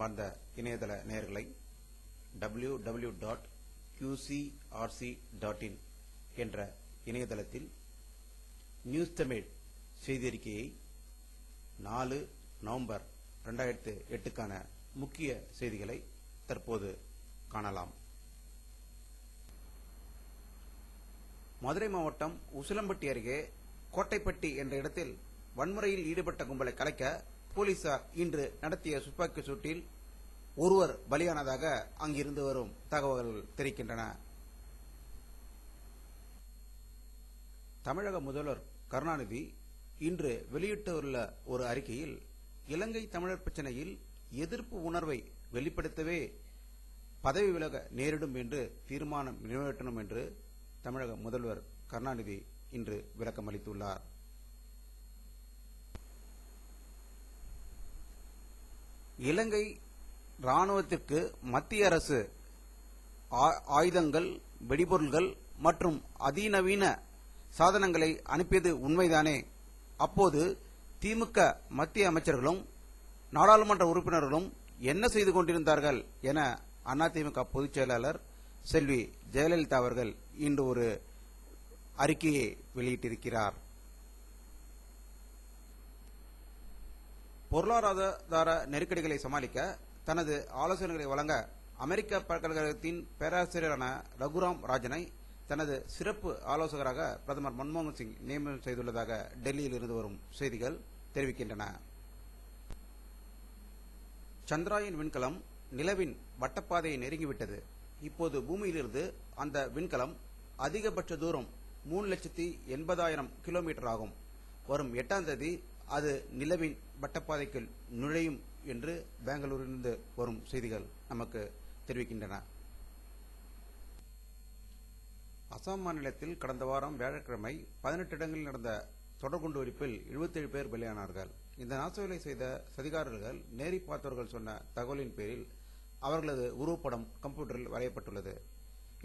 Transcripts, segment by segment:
அன்பார்ந்த இணையதள நேயர்களை www.qcrc.in என்ற இணையதளத்தில் நியூஸ் தமிழ் செய்தியறிக்கையை 4 நவம்பர் 2008க்கான முக்கிய செய்திகளை தற்போது காணலாம். மதுரை மாவட்டம் உசிலம்பட்டி அருகே கோட்டைப்பட்டி என்ற இடத்தில் வன்முறையில் ஈடுபட்ட கும்பலை கலைக்க போலீசார் இன்று நடத்திய துப்பாக்கி சூட்டில் ஒருவர் பலியானதாக அங்கிருந்து வரும் தகவல்கள் தெரிவிக்கின்றன. தமிழக முதல்வர் கருணாநிதி இன்று வெளியிட்டுள்ள ஒரு அறிக்கையில் இலங்கை தமிழர் பிரச்சினையில் எதிர்ப்பு உணர்வை வெளிப்படுத்தவே பதவி விலக நேரிடும் என்று தீர்மானம் நிறைவேற்றணும் என்று தமிழக முதல்வர் கருணாநிதி இன்று விளக்கம் அளித்துள்ளார். இலங்கை ராணுவத்திற்கு மத்திய அரசு ஆயுதங்கள், வெடிபொருள்கள் மற்றும் அதிநவீன சாதனங்களை அனுப்பியது உண்மைதானே? அப்போது திமுக மத்திய அமைச்சர்களும் நாடாளுமன்ற உறுப்பினர்களும் என்ன செய்து கொண்டிருந்தார்கள் என அதிமுக பொதுச் செயலாளர் செல்வி ஜெயலலிதா அவர்கள் இன்று ஒரு அறிக்கையை வெளியிட்டிருக்கிறார். பொருளாதார நெருக்கடிகளை சமாளிக்க தனது ஆலோசனைகளை வழங்க அமெரிக்க பல்கலைக்கழகத்தின் பேராசிரியரான ரகுராம் ராஜனை தனது சிறப்பு ஆலோசகராக பிரதமர் மன்மோகன் சிங் நியமனம் செய்துள்ளதாக டெல்லியில் இருந்து வரும் செய்திகள் தெரிவிக்கின்றன. சந்திராயன் விண்கலம் நிலவின் வட்டப்பாதையை நெருங்கிவிட்டது. இப்போது பூமியிலிருந்து அந்த விண்கலம் அதிகபட்ச தூரம் 3,80,000 கிலோமீட்டர் ஆகும். வரும் 8ஆம் தேதி அது நிலவின் வட்டப்பாதைக்குள் நுழையும் என்று பெங்களூரிலிருந்து வரும் செய்திகள் நமக்கு தெரிவிக்கின்றன. அசாம் மாநிலத்தில் கடந்த வாரம் வியாழக்கிழமை 18 இடங்களில் நடந்த தொடர்குண்டு வெடிப்பில் 77 பேர் பலியானார்கள். இந்த நாசவேலை செய்த சதிகாரர்கள் நேரி பார்த்தவர்கள் சொன்ன தகவலின் பேரில் அவர்களது உருவப்படம் கம்ப்யூட்டரில் வரையப்பட்டுள்ளது.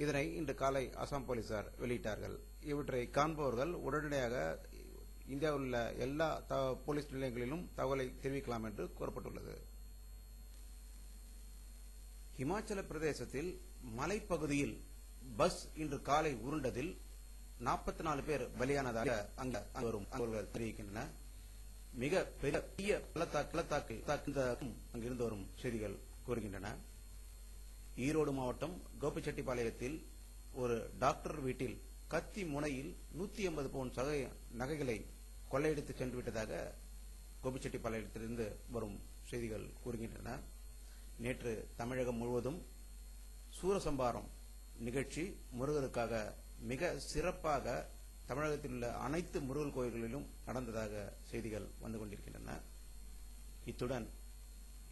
இதனை இன்று காலை அசாம் போலீசார் வெளியிட்டார்கள். இவற்றை காண்பவர்கள் உடனடியாக இந்தியாவில் உள்ள எல்லா போலீஸ் நிலையங்களிலும் தகவலை தெரிவிக்கலாம் என்று கூறப்பட்டுள்ளது. இமாச்சல பிரதேசத்தில் மலைப்பகுதியில் பஸ் இன்று காலை உருண்டதில் 44 பேர் பலியானதாக அங்கு வரும் தகவல்கள் தெரிவிக்கின்றன. மிக பெரிய பள்ளத்தாக்கு அங்கிருந்து வரும் செய்திகள் கூறுகின்றன. ஈரோடு மாவட்டம் கோபிச்செட்டிப்பாளையத்தில் ஒரு டாக்டர் வீட்டில் கத்தி முனையில் 150 பவுன் நகைகளை கொள்ளையடித்து சென்று விட்டதாக கோபிச்செட்டிப்பாளையத்திலிருந்து வரும் செய்திகள் கூறுகின்றன. நேற்று தமிழகம் முழுவதும் சூரசம்பாரம் நிகழ்ச்சி முருகருக்காக மிக சிறப்பாக தமிழகத்தில் உள்ள அனைத்து முருகன் கோயில்களிலும் நடந்ததாக செய்திகள் வந்து கொண்டிருக்கின்றன. இத்துடன்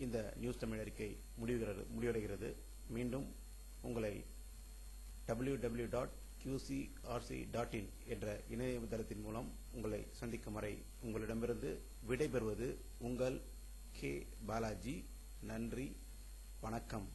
இந்த நியூஸ் தமிழ் அறிக்கை முடிவடைகிறது. மீண்டும் உங்களை www.qcrc.in என்ற இணையதளத்தின் மூலம் உங்களை சந்திக்கும் வரை உங்களிடமிருந்து விடைபெறுவது உங்கள் கே பாலாஜி. நன்றி, வணக்கம்.